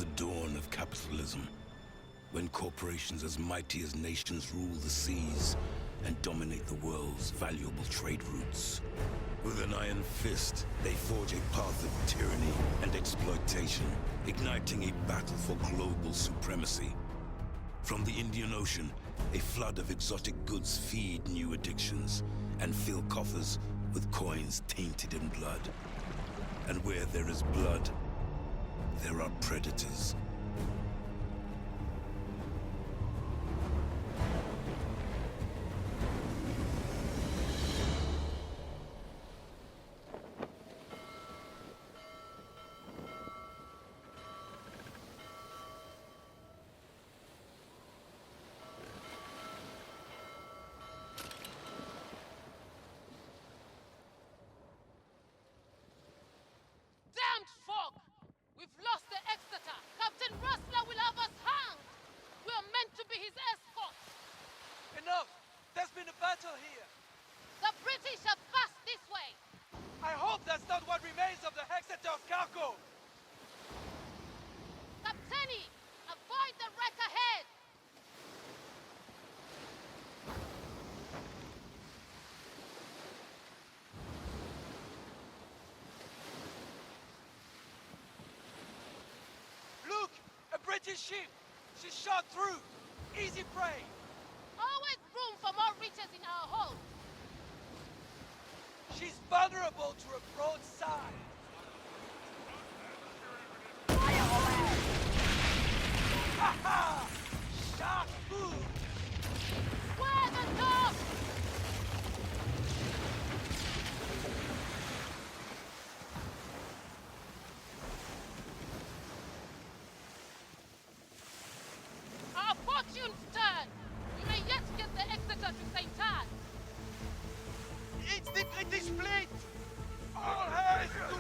the dawn of capitalism, when corporations as mighty as nations rule the seas and dominate the world's valuable trade routes. With an iron fist, they forge a path of tyranny and exploitation, igniting a battle for global supremacy. From the Indian Ocean, a flood of exotic goods feed new addictions and fill coffers with coins tainted in blood. And where there is blood, there are predators. Damned fog! We've lost the Exeter! Captain Rustler will have us hanged! We are meant to be his escort! Enough! There's been a battle here! The British have passed this way! I hope that's not what remains of the Exeter's cargo! Captaini! Avoid the wreck ahead! Look! A British ship! She's shot through! Easy prey! Always room for more riches in our hold! She's vulnerable to a broadside! Ha ha! Shark food! Square the top! Our fortunes turn! We may yet get the Exeter to St. Anne! It's the British fleet! All hands to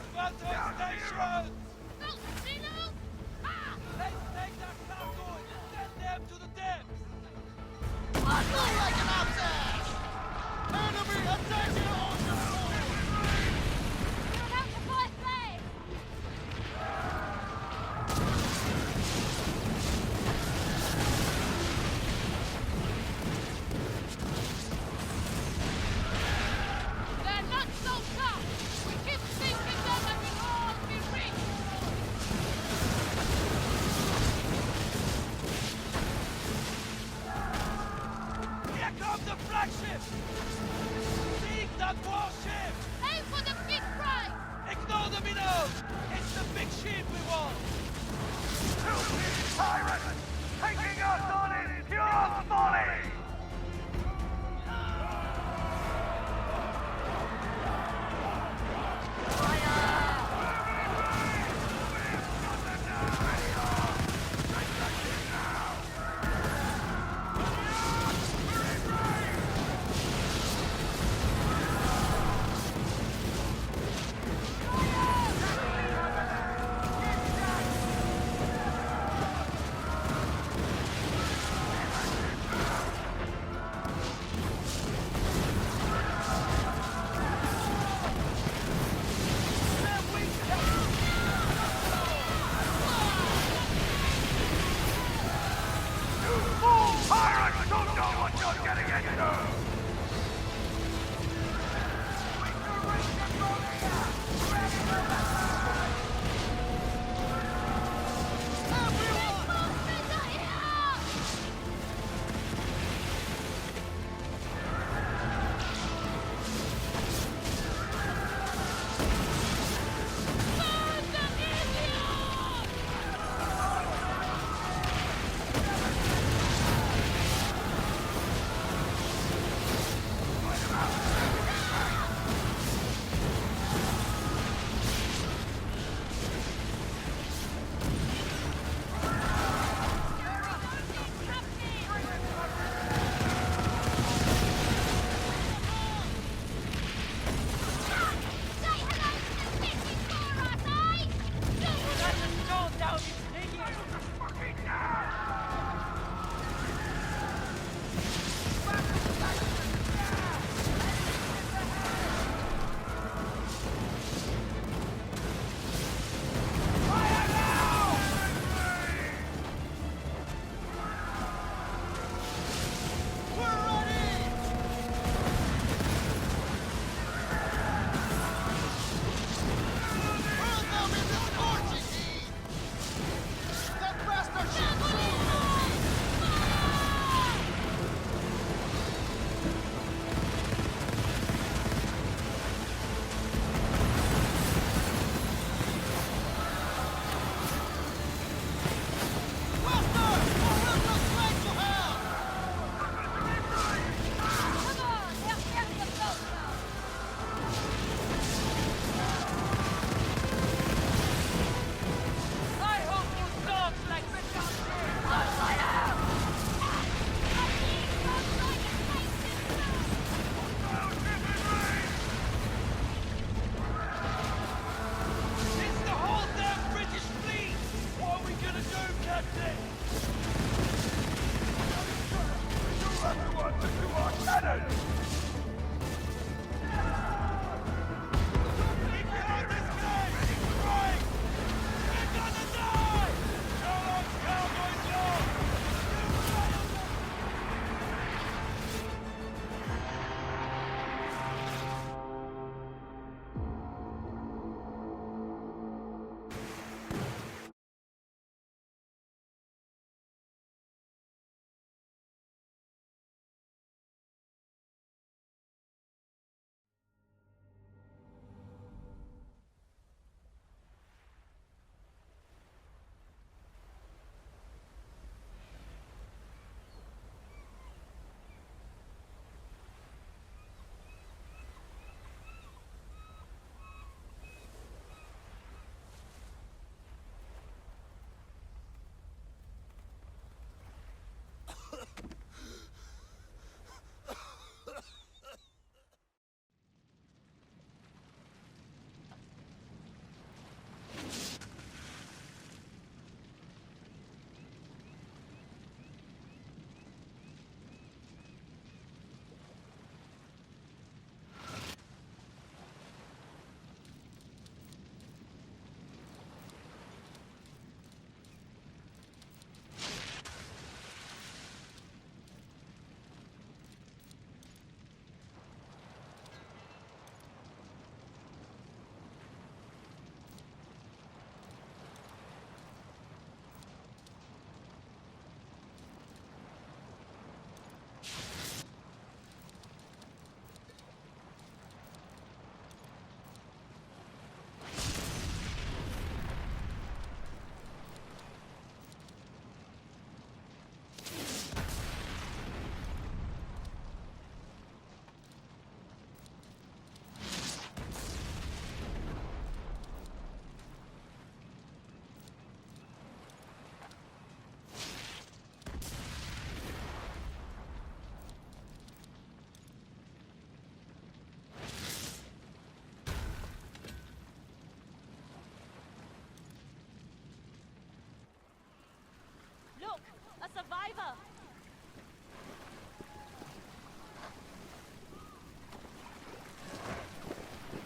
survivor!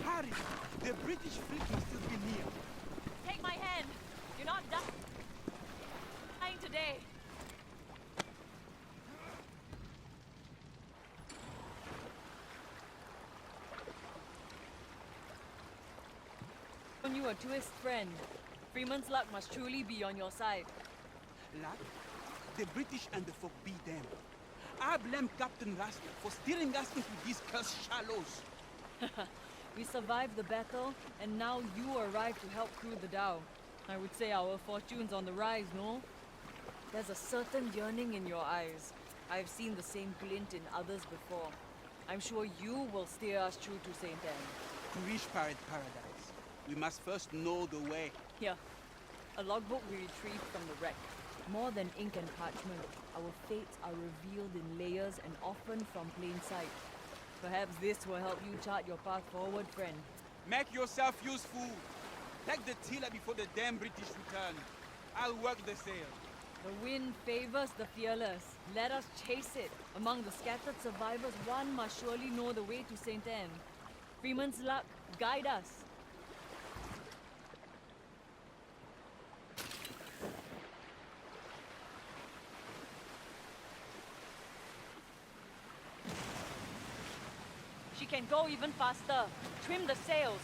Harry, the British fleet must still be near. Take my hand! You're not dying today! You a twist friend. Freeman's luck must truly be on your side. Luck? The British and the folk be them. I blame Captain Rustler for steering us into these cursed shallows. We survived the battle, and now you arrived to help crew the dhow. I would say our fortune's on the rise, no? There's a certain yearning in your eyes. I've seen the same glint in others before. I'm sure you will steer us true to St. Anne. To reach Pirate Paradise, we must first know the way. Here, a logbook we retrieved from the wreck. More than ink and parchment, our fates are revealed in layers and often from plain sight. Perhaps this will help you chart your path forward, friend. Make yourself useful. Take the tiller before the damn British return. I'll work the sail. The wind favors the fearless. Let us chase it. Among the scattered survivors, one must surely know the way to St. Anne. Freeman's luck, guide us. She can go even faster. Trim the sails.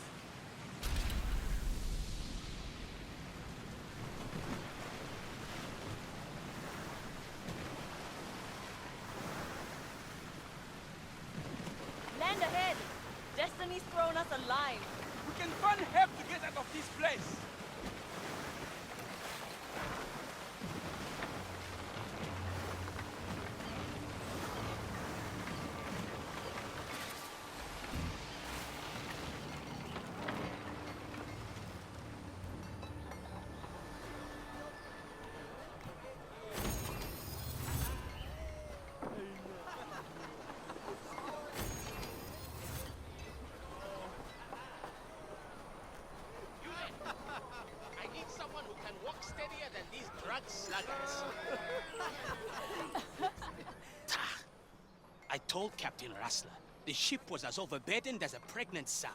Land ahead. Destiny's thrown us a line. We can find help to get out of this place. I told Captain Rustler the ship was as overburdened as a pregnant sow.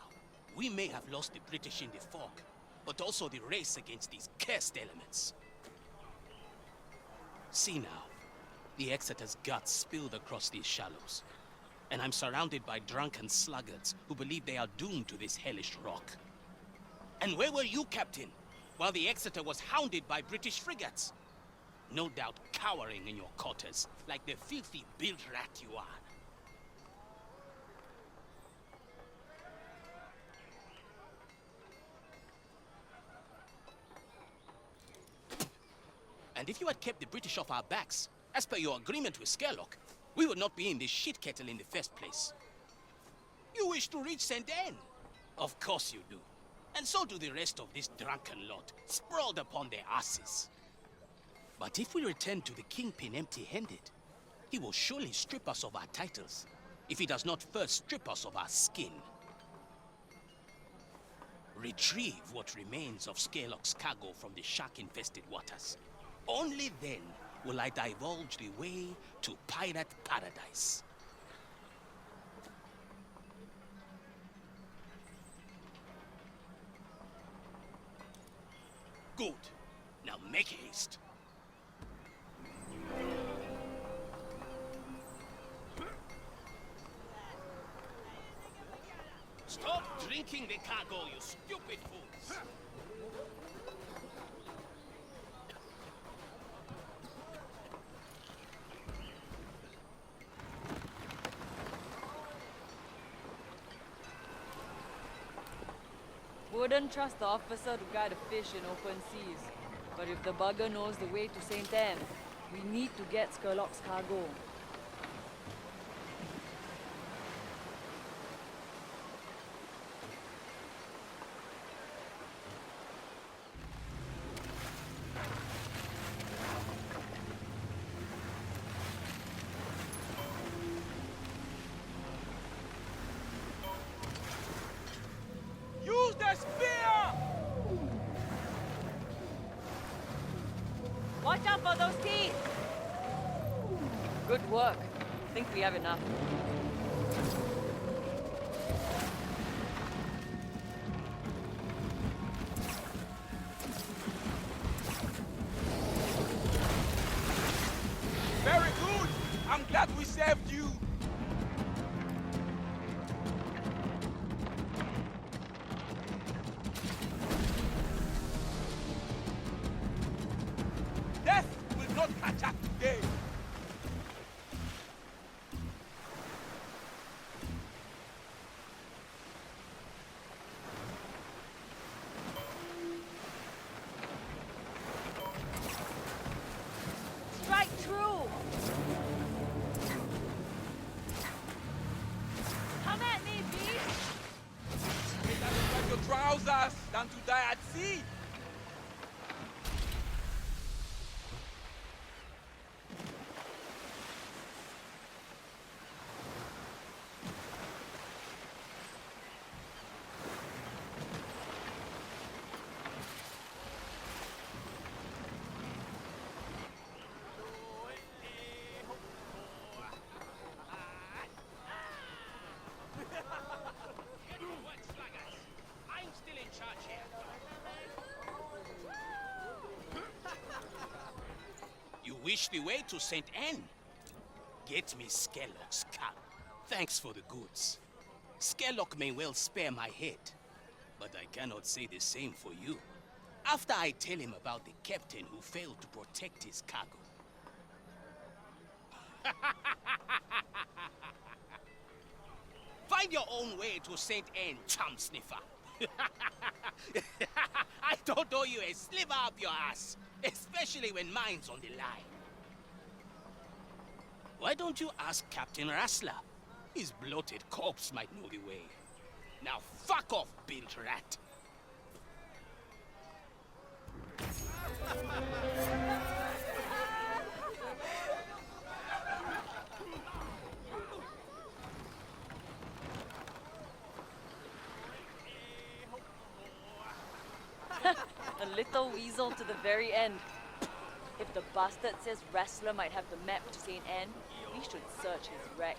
We may have lost the British in the fog, but also the race against these cursed elements. See now, the Exeter's guts spilled across these shallows, and I'm surrounded by drunken sluggards who believe they are doomed to this hellish rock. And where were you, Captain, while the Exeter was hounded by British frigates? No doubt cowering in your quarters, like the filthy bilge rat you are. And if you had kept the British off our backs, as per your agreement with Skerlock, we would not be in this shit kettle in the first place. You wish to reach St. Anne? Of course you do. And so do the rest of this drunken lot, sprawled upon their asses. But if we return to the Kingpin empty-handed, he will surely strip us of our titles, if he does not first strip us of our skin. Retrieve what remains of Skerlock's cargo from the shark-infested waters. Only then will I divulge the way to Pirate Paradise. Good. Now make haste. Stop drinking the cargo, you stupid fools! Wouldn't trust the officer to guide a fish in open seas. But if the bugger knows the way to St. Anne, we need to get Skerlock's cargo. Use the spear! Watch out for those teeth! Good work. Think we have enough. Very good! I'm glad we saved you! Death will not catch up today! Strike true! Come at me, beast! Better look at your trousers than to die at sea! What, sluggers? I'm still in charge here. You wish the way to St. Anne? Get me Skellock's cup. Thanks for the goods. Skellock may well spare my head, but I cannot say the same for you. After I tell him about the captain who failed to protect his cargo. Find your own way to St. Anne, chum sniffer. I don't owe you a sliver up your ass, especially when mine's on the line. Why don't you ask Captain Rassler? His bloated corpse might know the way. Now fuck off, built rat. A little weasel to the very end. If the bastard says Wrestler might have the map to St. Anne, we should search his wreck.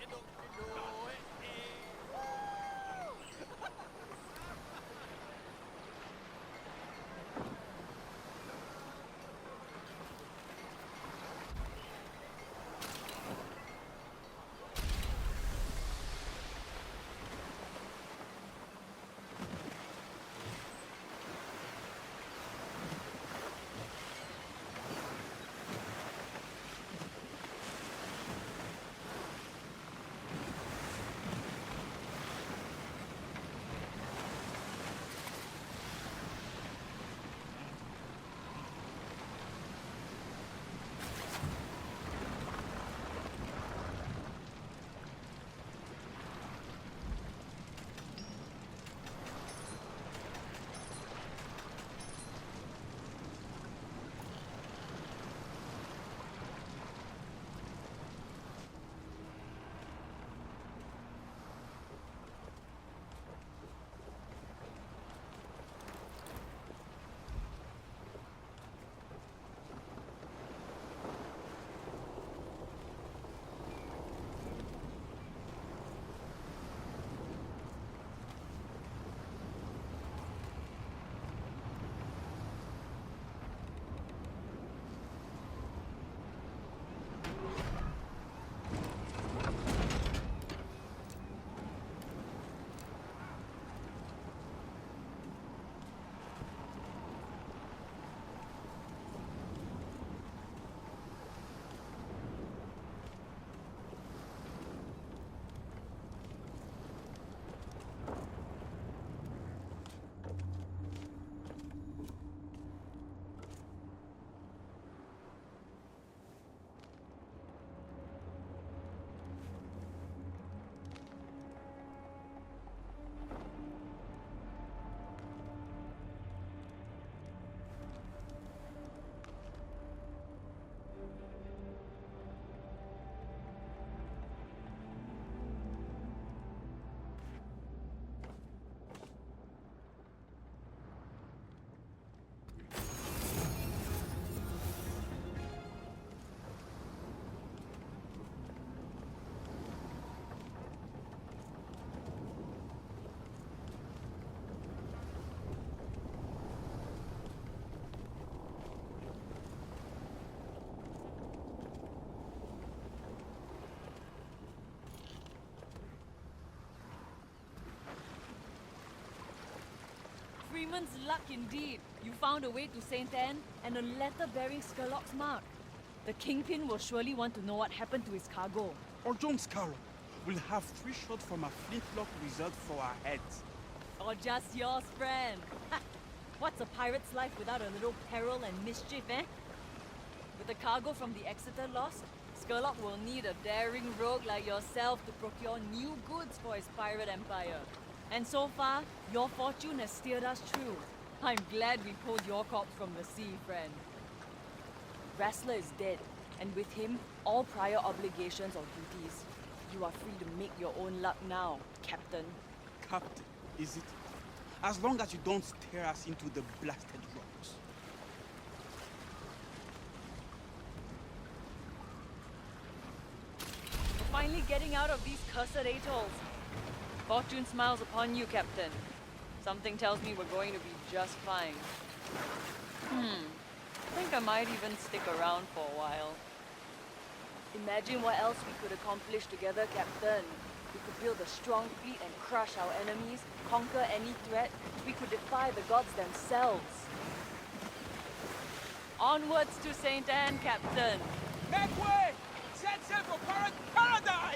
seaman's luck indeed. You found a way to St. Anne and a letter bearing Skurlock's mark. The Kingpin will surely want to know what happened to his cargo. Or John Scarrow. We'll have 3 shots from a flintlock reserved for our heads. Or just yours, friend. Ha! What's a pirate's life without a little peril and mischief, eh? With the cargo from the Exeter lost, Skurlock will need a daring rogue like yourself to procure new goods for his pirate empire. And so far, your fortune has steered us true. I'm glad we pulled your corpse from the sea, friend. Wrestler is dead, and with him, all prior obligations or duties. You are free to make your own luck now, Captain. Captain, is it? As long as you don't stare us into the blasted rocks. We're finally getting out of these cursed atolls. Fortune smiles upon you, Captain. Something tells me we're going to be just fine. I think I might even stick around for a while. Imagine what else we could accomplish together, Captain. We could build a strong fleet and crush our enemies, conquer any threat. We could defy the gods themselves. Onwards to St. Anne, Captain. Make way! Set sail for pirate paradise!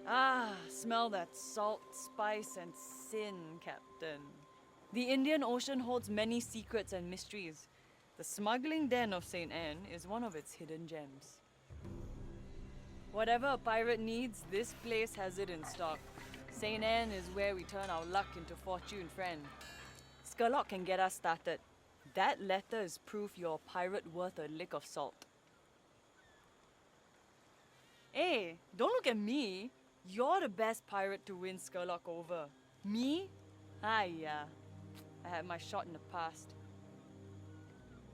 Ah, smell that salt, spice, and sin, Captain. The Indian Ocean holds many secrets and mysteries. The smuggling den of St. Anne is one of its hidden gems. Whatever a pirate needs, this place has it in stock. St. Anne is where we turn our luck into fortune, friend. Skurlock can get us started. That letter is proof you're a pirate worth a lick of salt. Hey, don't look at me. You're the best pirate to win Skurlock over. Me? Yeah. I had my shot in the past.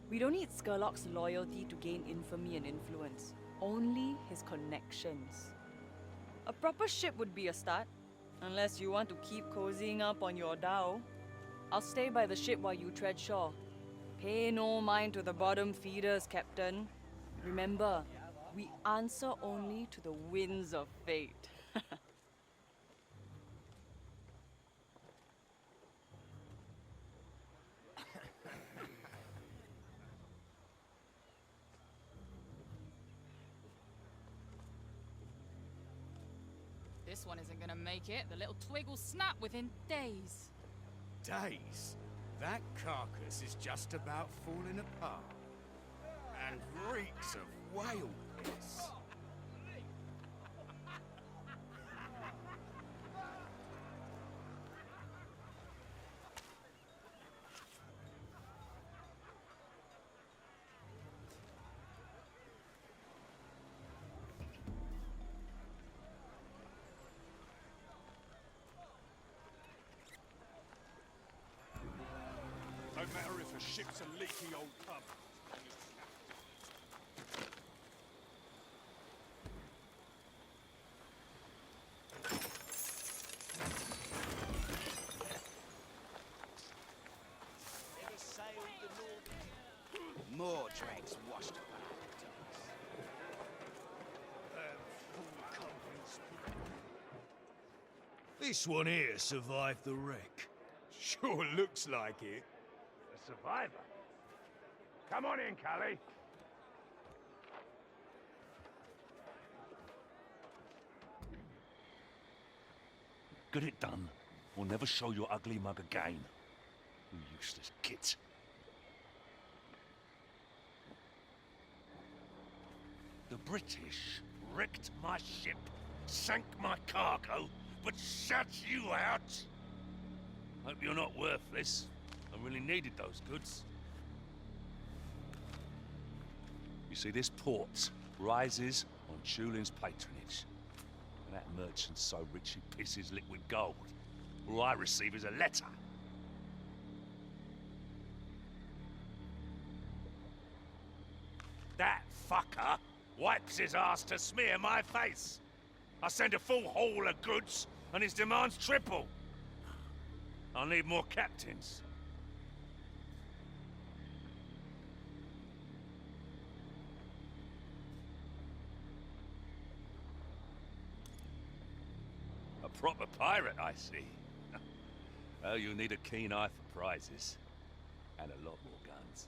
We don't need Skurlock's loyalty to gain infamy and influence. Only his connections. A proper ship would be a start. Unless you want to keep cozying up on your dhow. I'll stay by the ship while you tread shore. Pay no mind to the bottom feeders, Captain. Remember, we answer only to the winds of fate. This one isn't gonna make it. The little twig will snap within days. Days? That carcass is just about falling apart. And reeks of whale piss. No matter if The ship's a leaky old tub. More drags washed up on This one here survived the wreck. Sure looks like it. A survivor? Come on in, Callie. Get it done, or never show your ugly mug again. You useless git. The British wrecked my ship, sank my cargo, but shut you out? Hope you're not worthless. I really needed those goods. You see, this port rises on Tulin's patronage. And that merchant's so rich he pisses liquid gold. All I receive is a letter. That fucker wipes his ass to smear my face. I send a full haul of goods, and his demands triple. I'll need more captains. A proper pirate, I see. Oh, you'll need a keen eye for prizes. And a lot more guns.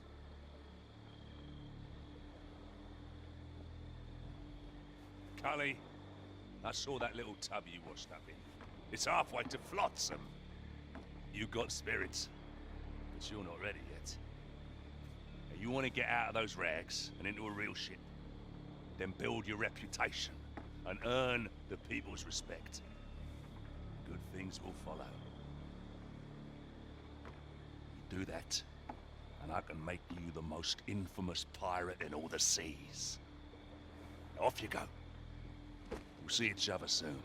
Cully, I saw that little tub you washed up in. It's halfway to Flotsam. You got spirits, but you're not ready yet. Now, you want to get out of those rags and into a real ship. Then build your reputation and earn the people's respect. Good things will follow. You do that, and I can make you the most infamous pirate in all the seas. Now, off you go. We'll see each other soon.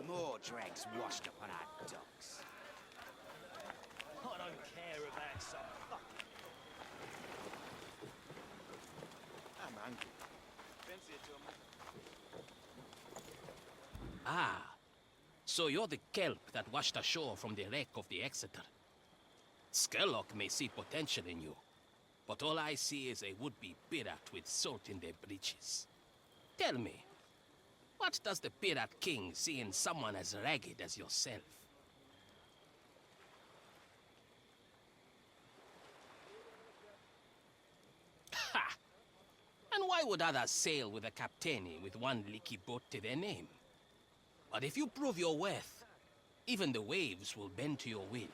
More drags washed up on our docks. I don't care about some fucking... I'm hungry. Fancy it, Ah, so you're the kelp that washed ashore from the wreck of the Exeter. Skerlock may see potential in you, but all I see is a would-be pirate with salt in their breeches. Tell me, what does the Pirate King see in someone as ragged as yourself? Ha! And why would others sail with a captaini with one leaky boat to their name? But if you prove your worth, even the waves will bend to your will.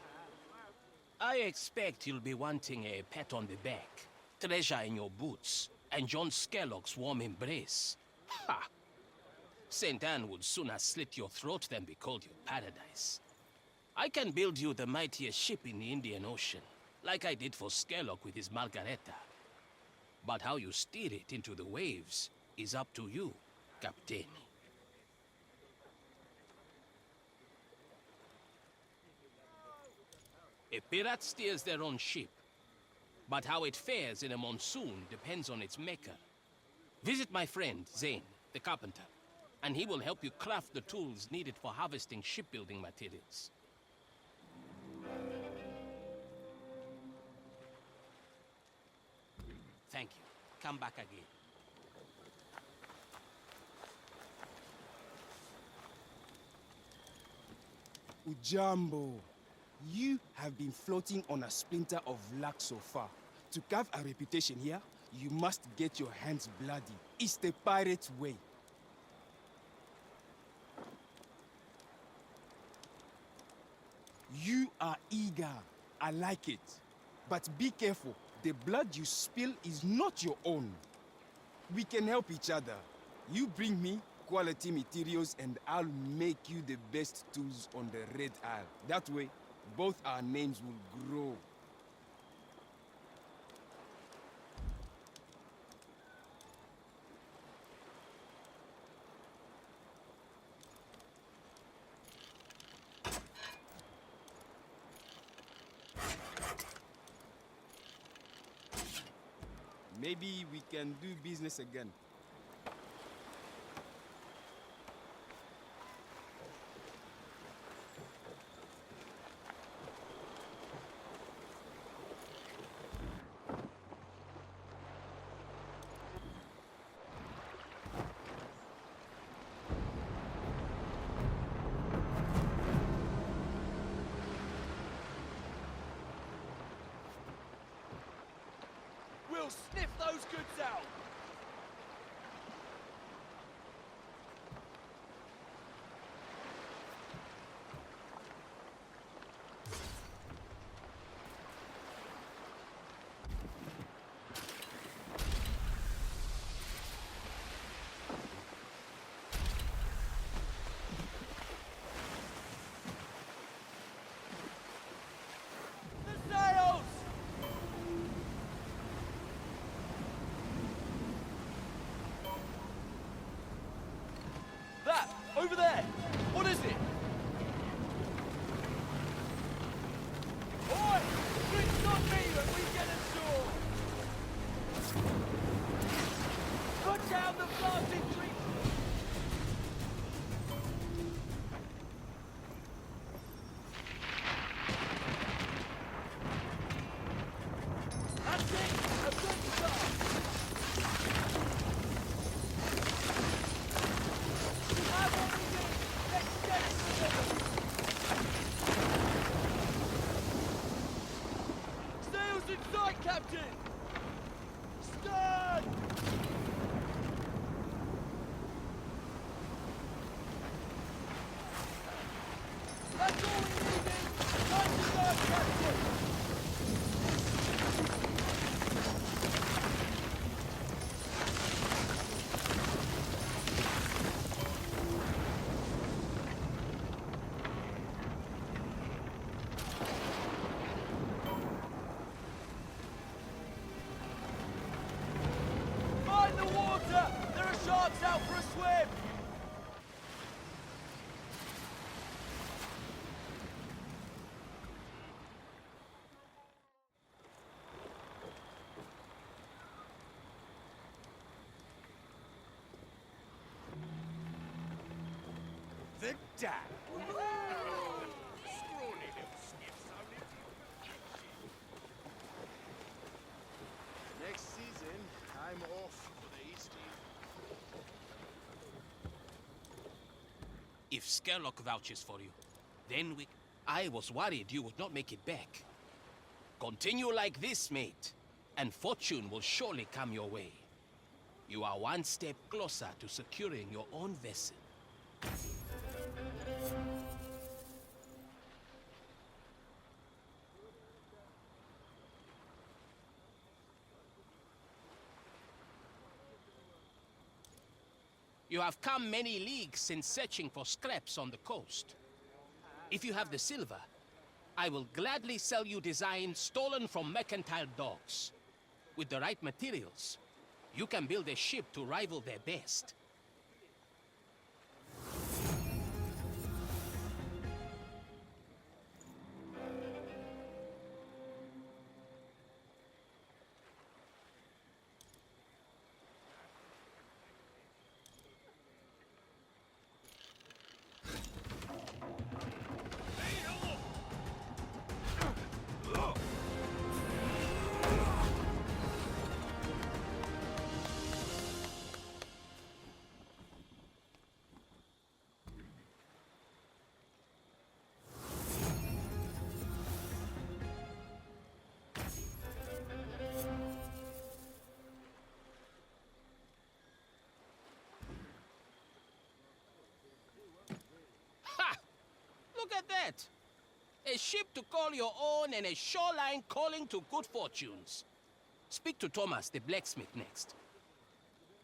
I expect you'll be wanting a pat on the back, treasure in your boots, and John Skerlock's warm embrace. Ha! St. Anne would sooner slit your throat than be called your paradise. I can build you the mightiest ship in the Indian Ocean, like I did for Skerlock with his Margareta. But how you steer it into the waves is up to you, Captain. A pirate steers their own ship, but how it fares in a monsoon depends on its maker. Visit my friend, Zane, the carpenter, and he will help you craft the tools needed for harvesting shipbuilding materials. Thank you. Come back again. Ujambo, you have been floating on a splinter of luck so far. To carve a reputation here, you must get your hands bloody. It's the pirate way. You are eager. I like it. But be careful. The blood you spill is not your own. We can help each other. You bring me quality materials and I'll make you the best tools on the Red Isle. That way, both our names will grow. Maybe we can do business again. We'll sniff those goods out! The sails! That! Over there! What is it? Oi! Drinks on me when we get ashore! Put down the blasted tree! That's it! A good start! We have what we need! Let's get it together! Sails in sight, Captain! Stern! That's all we needed! Time to go, Captain! Find the water! There are sharks out for a swim! The dam. Scrawny little skiffs only Next season, I'm off for the Eastie. If Skerlock vouches for you, then we... I was worried you would not make it back. Continue like this, mate, and fortune will surely come your way. You are one step closer to securing your own vessel. You have come many leagues since searching for scraps on the coast. If you have the silver, I will gladly sell you designs stolen from mercantile docks. With the right materials, you can build a ship to rival their best. Ha! Look at that! A ship to call your own and a shoreline calling to good fortunes. Speak to Thomas, the blacksmith, next.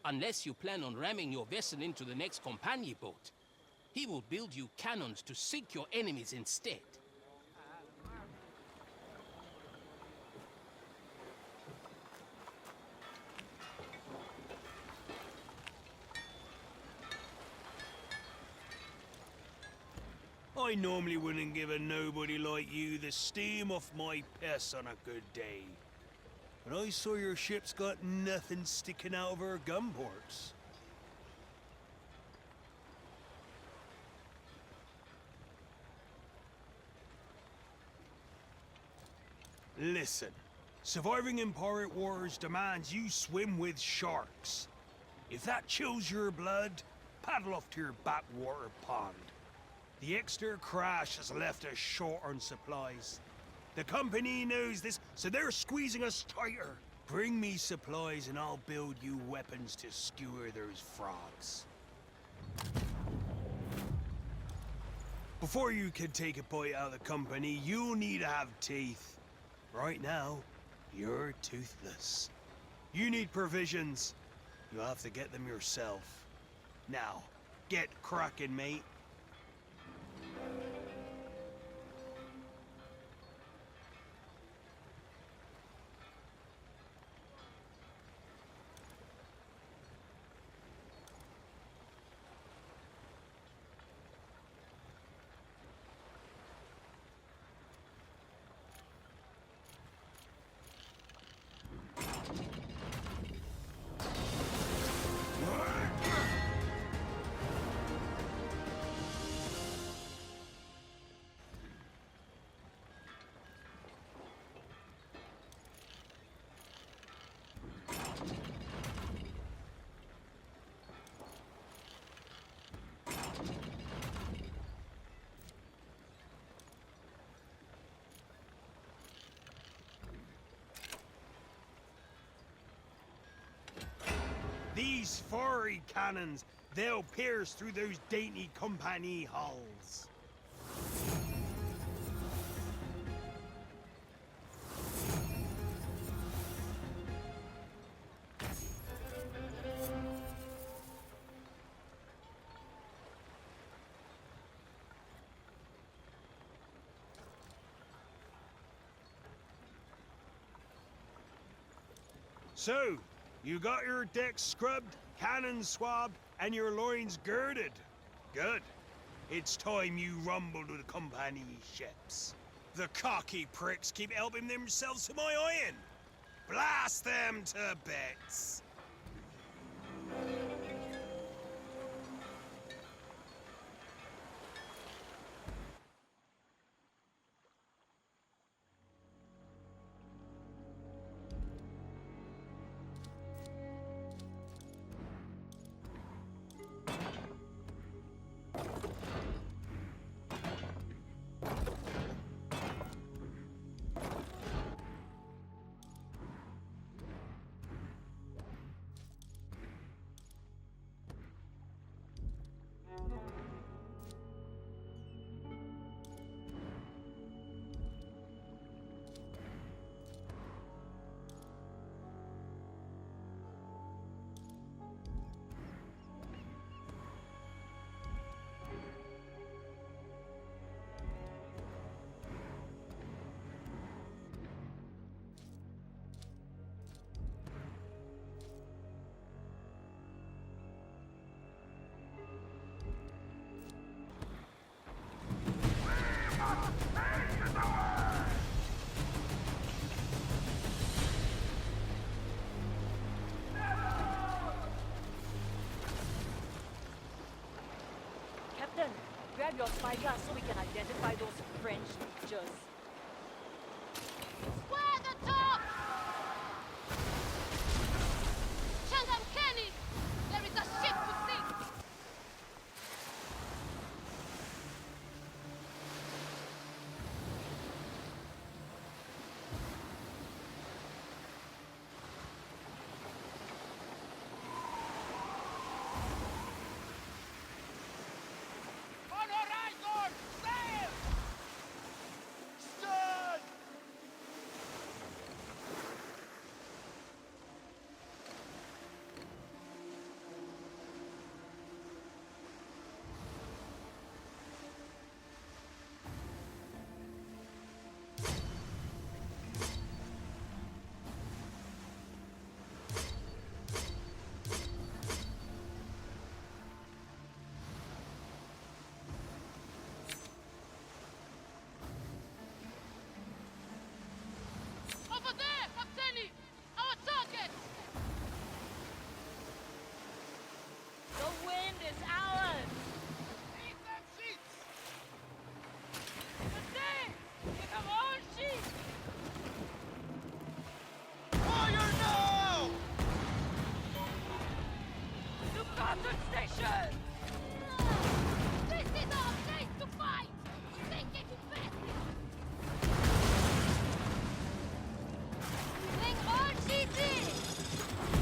Unless you plan on ramming your vessel into the next companion boat, he will build you cannons to sink your enemies instead. I normally wouldn't give a nobody like you the steam off my piss on a good day. But I saw your ship's got nothing sticking out of her gun ports. Listen, surviving in pirate wars demands you swim with sharks. If that chills your blood, paddle off to your backwater pond. The extra crash has left us short on supplies. The company knows this, so they're squeezing us tighter. Bring me supplies and I'll build you weapons to skewer those frogs. Before you can take a bite out of the company, you'll need to have teeth. Right now, you're toothless. You need provisions. You'll have to get them yourself. Now, get cracking, mate. These fiery cannons, they'll pierce through those dainty company hulls. So, you got your decks scrubbed, cannons swabbed, and your loins girded. Good. It's time you rumble to the company ships. The cocky pricks keep helping themselves to my iron. Blast them to bits. Captain, grab your spyglass so we can identify those French creatures. Square the top! Shandam Kenny! There is a ship to sink! On horizon! Sail! Kenny! Our target! The wind is ours! Eat them sheets! The thing! Give them all sheep! Fire now! To Cotton Station! This is our place to fight! Take it to best! Bring all sheets in!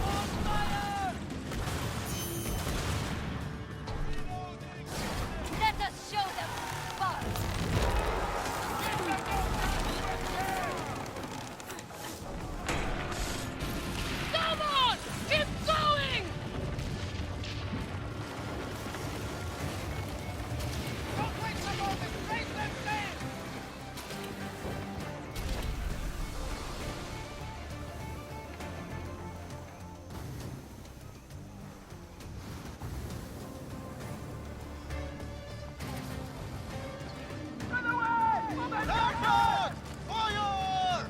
On fire! Let us show them spark! Come on! Keep going! Don't waste a moment! Raise them sail! Lord! Fire!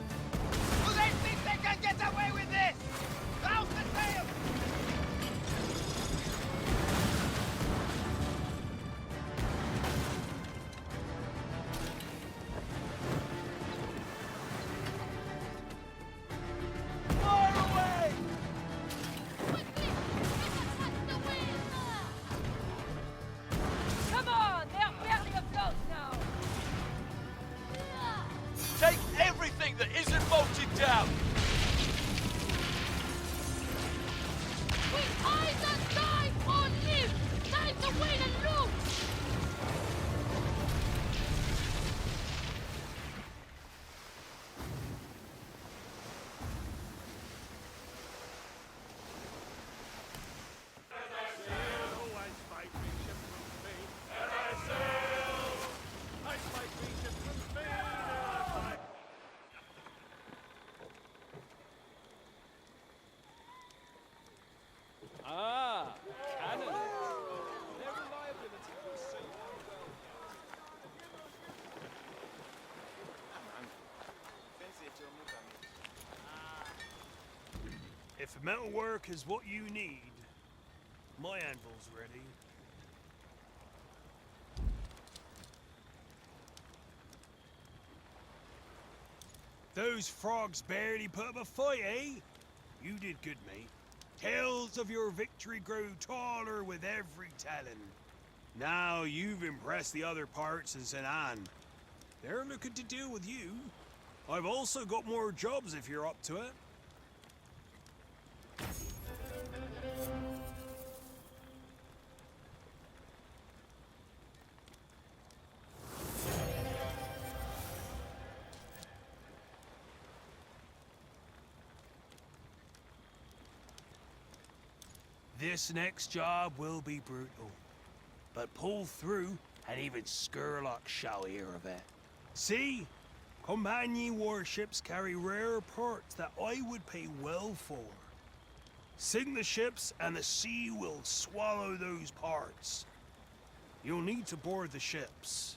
Do they think they can get away with this? Rouse the sail! Far away! Quickly! Let us catch the wind! Come on! They're barely afloat now! Take everything that isn't bolted down! We either die or live! Time to win and loot! Ah, cannon. Their reliability will suit you well. If metalwork is what you need, my anvil's ready. Those frogs barely put up a fight, eh? You did good, mate. Tales of your victory grow taller with every telling. Now you've impressed the other parts in St. Anne. They're looking to deal with you. I've also got more jobs if you're up to it. This next job will be brutal, but pull through and even Skurlock shall hear of it. See? Companion warships carry rare parts that I would pay well for. Sink the ships and the sea will swallow those parts. You'll need to board the ships.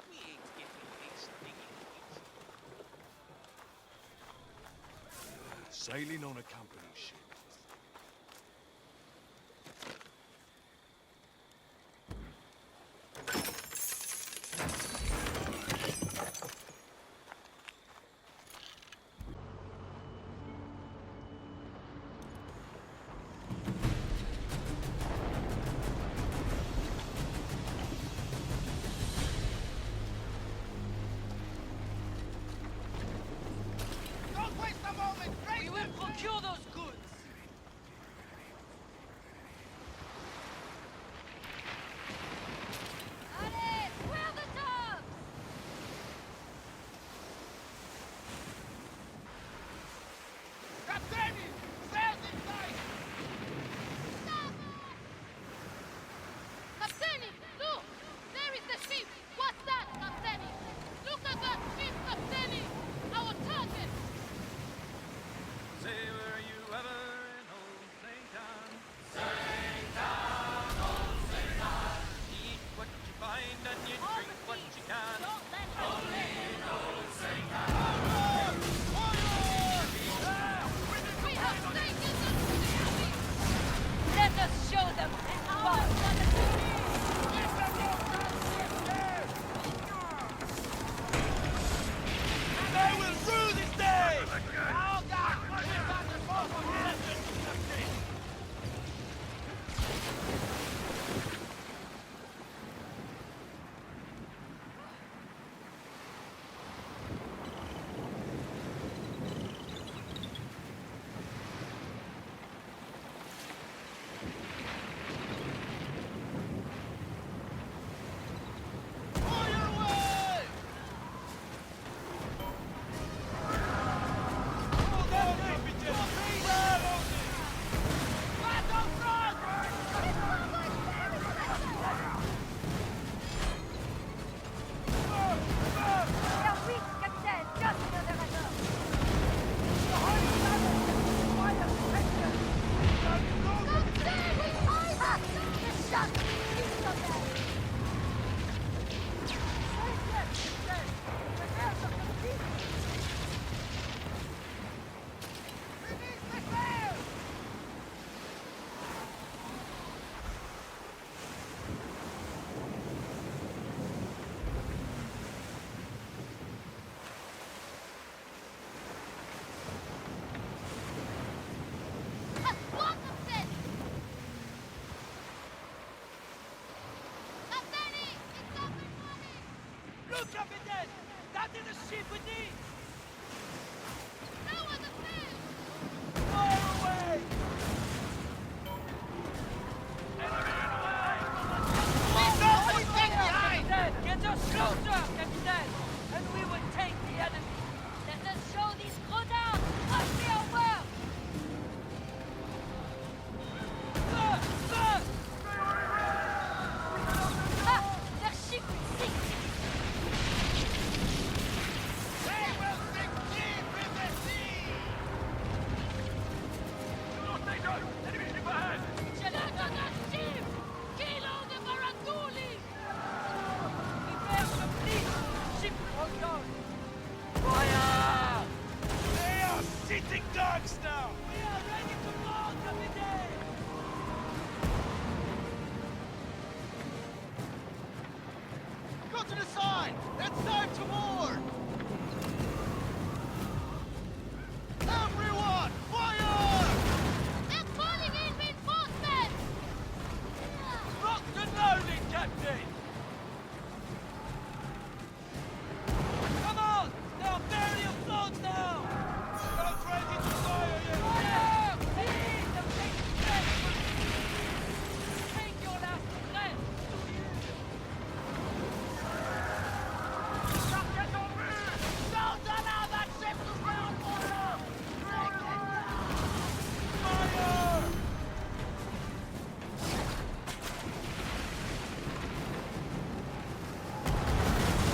We ain't getting these stinking things. Sailing on a company ship. Don't waste a moment! Raise We will them sail! procure those goods! to the ship with me! Now on the field! Fire away! Get us closer, Captain, and we will take the enemy. Let us show these crotards a real world! Sir! Sir! Ah! Their ship sinks! They will sink deep in the sea! Gelato da ship! Kilo de Baranduli! Prepare to flee. Ship on guard. Fire! They are sitting ducks now! We are ready to board, Captain. Go to the side! It's time to board! Everyone, fire! They're calling in reinforcements! Locked and loaded, Captain! Come on! They are barely afloat now! Not ready to fire yet! Fire! Please, the big threat. Take your last breath. Don't allow that ship to ground for them! Fire!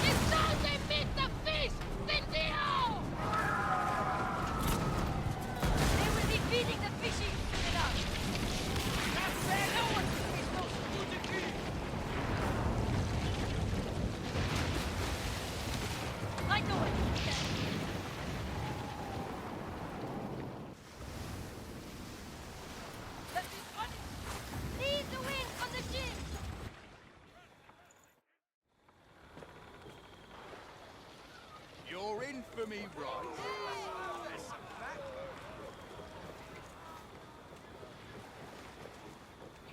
It's time they meet the fish! Cindio! They will be feeding the fishes soon enough. That's it! No one is close to the key! Right away. Let me run it. Leave the wings on the ship! You're in for me, right?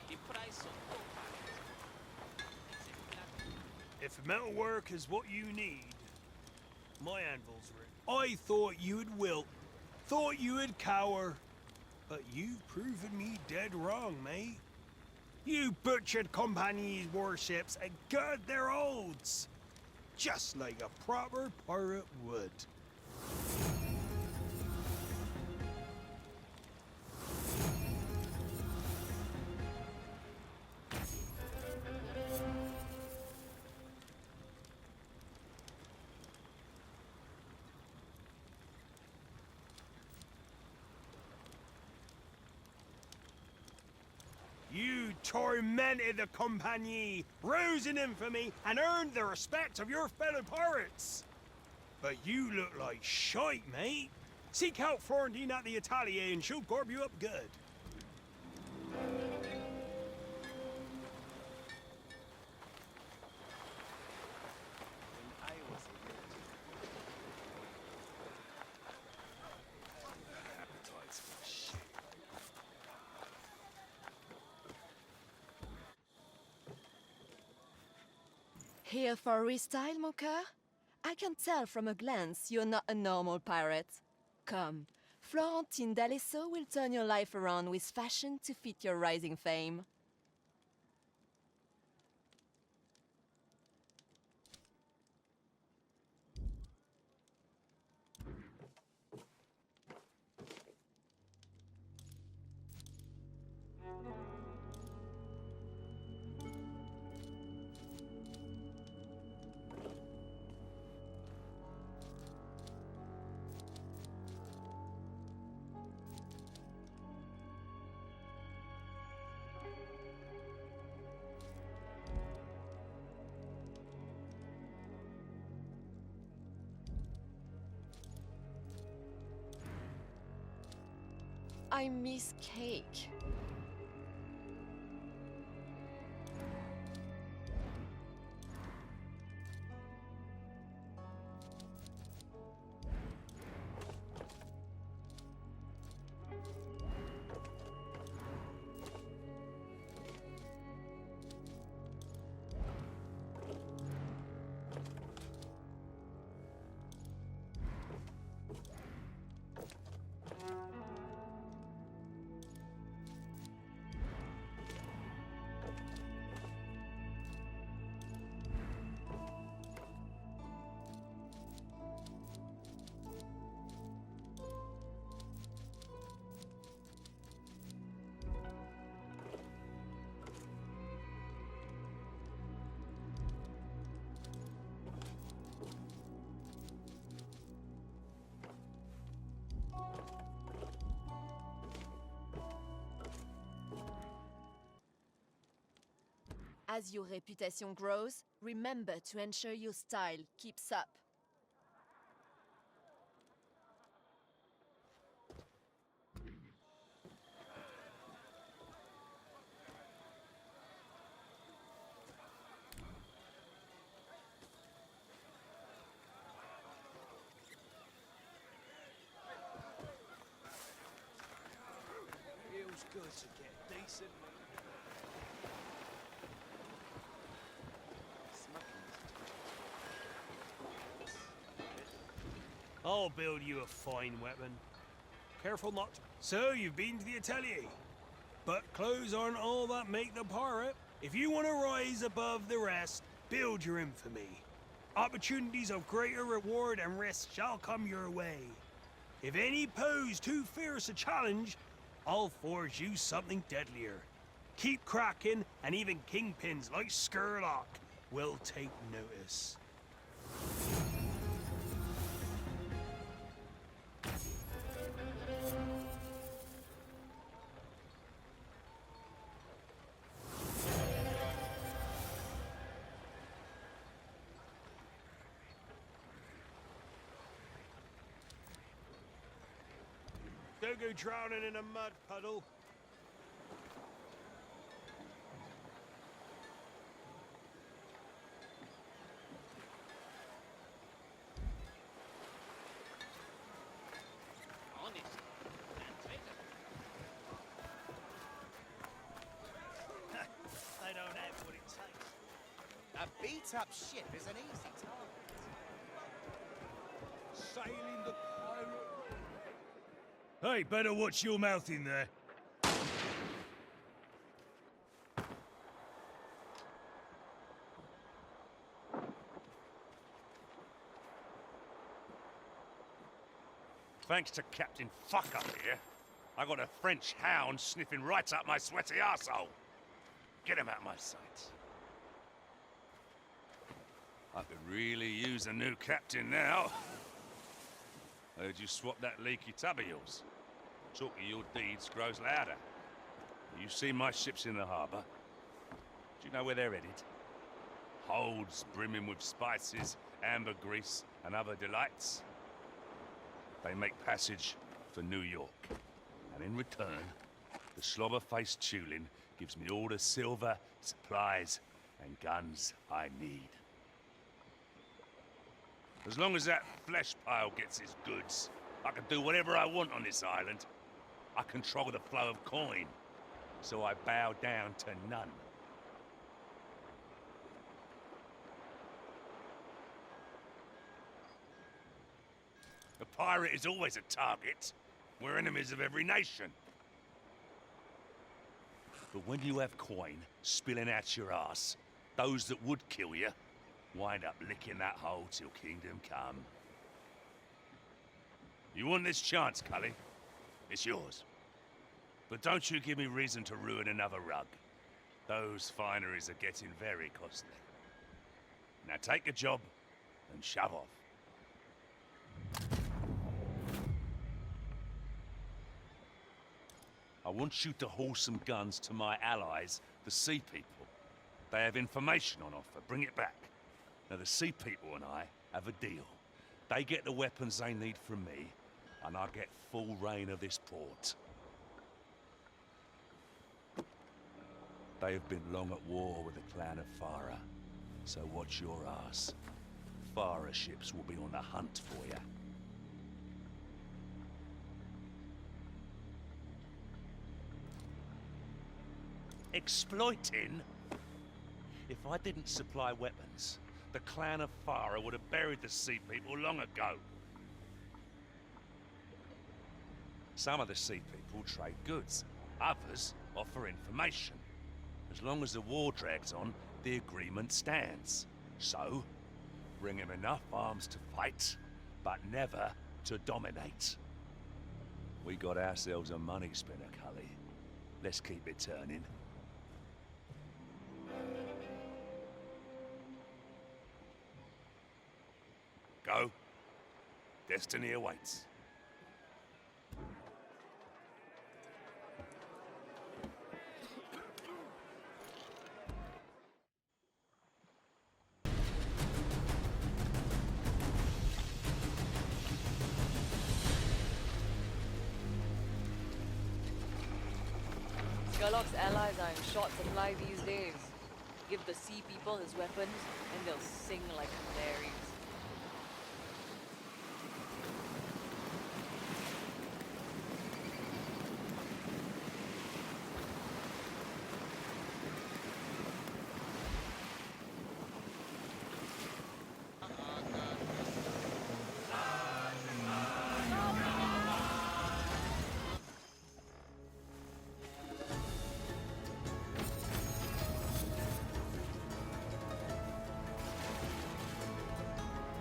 The price of If metalwork is what you need, my anvil's ready. I thought you'd wilt, thought you would cower, but you've proven me dead wrong, mate. You butchered Compagnie's warships and gutted their holds, just like a proper pirate would. You tormented the Compagnie, rose in infamy, and earned the respect of your fellow pirates. But you look like shite, mate. Seek out Florentine at the Atelier and she'll garb you up good. Here for a restyle, mon cœur? I can tell from a glance you're not a normal pirate. Come, Florentine d'Alesso will turn your life around with fashion to fit your rising fame. I miss cake. As your reputation grows, remember to ensure your style keeps up. Feels good to get decent. I'll build you a fine weapon. Careful not. So, you've been to the atelier. But clothes aren't all that make the pirate. If you want to rise above the rest, build your infamy. Opportunities of greater reward and risk shall come your way. If any pose too fierce a challenge, I'll forge you something deadlier. Keep cracking, and even kingpins like Skurlock will take notice. Don't go drowning in a mud puddle. Honest. They don't have what it takes. A beat-up ship is an easy target. Sailing the pirate. Hey, better watch your mouth in there. Thanks to Captain Fuck up here, I got a French hound sniffing right up my sweaty arsehole. Get him out of my sight. I could really use a new captain now. Heard you swap that leaky tub of yours. Talk of your deeds grows louder. You seen my ships in the harbour? Do you know where they're headed? Holds brimming with spices, ambergris, and other delights. They make passage for New York. And in return, the slobber-faced Tulin gives me all the silver, supplies, and guns I need. As long as that flesh pile gets its goods, I can do whatever I want on this island. I control the flow of coin, so I bow down to none. A pirate is always a target. We're enemies of every nation. But when you have coin spilling out your ass, those that would kill you wind up licking that hole till kingdom come. You want this chance, Cully? It's yours. But don't you give me reason to ruin another rug. Those fineries are getting very costly. Now take a job and shove off. I want you to haul some guns to my allies, the Sea People. They have information on offer. Bring it back. Now, the Sea People and I have a deal. They get the weapons they need from me, and I get full reign of this port. They have been long at war with the clan of Farah, so watch your ass. Farah ships will be on the hunt for you. Exploiting? If I didn't supply weapons, the clan of Farah would have buried the Sea People long ago. Some of the Sea People trade goods, others offer information. As long as the war drags on, the agreement stands. So, bring him enough arms to fight, but never to dominate. We got ourselves a money spinner, Cully. Let's keep it turning. Go. Destiny awaits. Sherlock's allies are in short supply these days. Give the sea people his weapons, and they'll sing like canaries.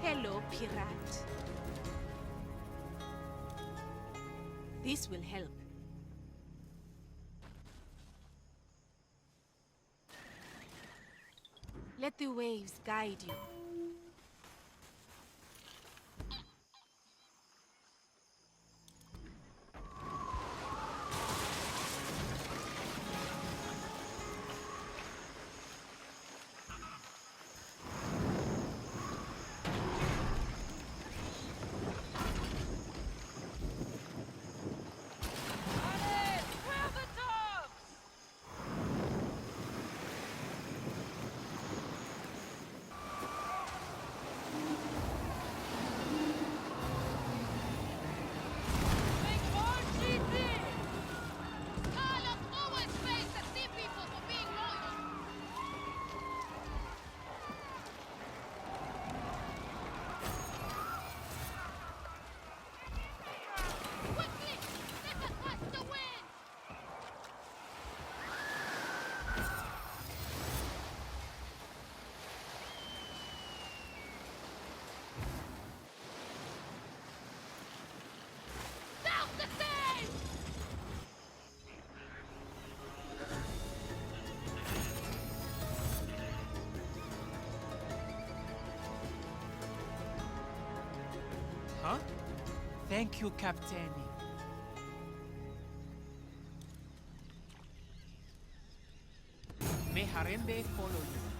Hello, pirate. This will help. Let the waves guide you. Huh? Thank you, Captain. May Harembe follow you.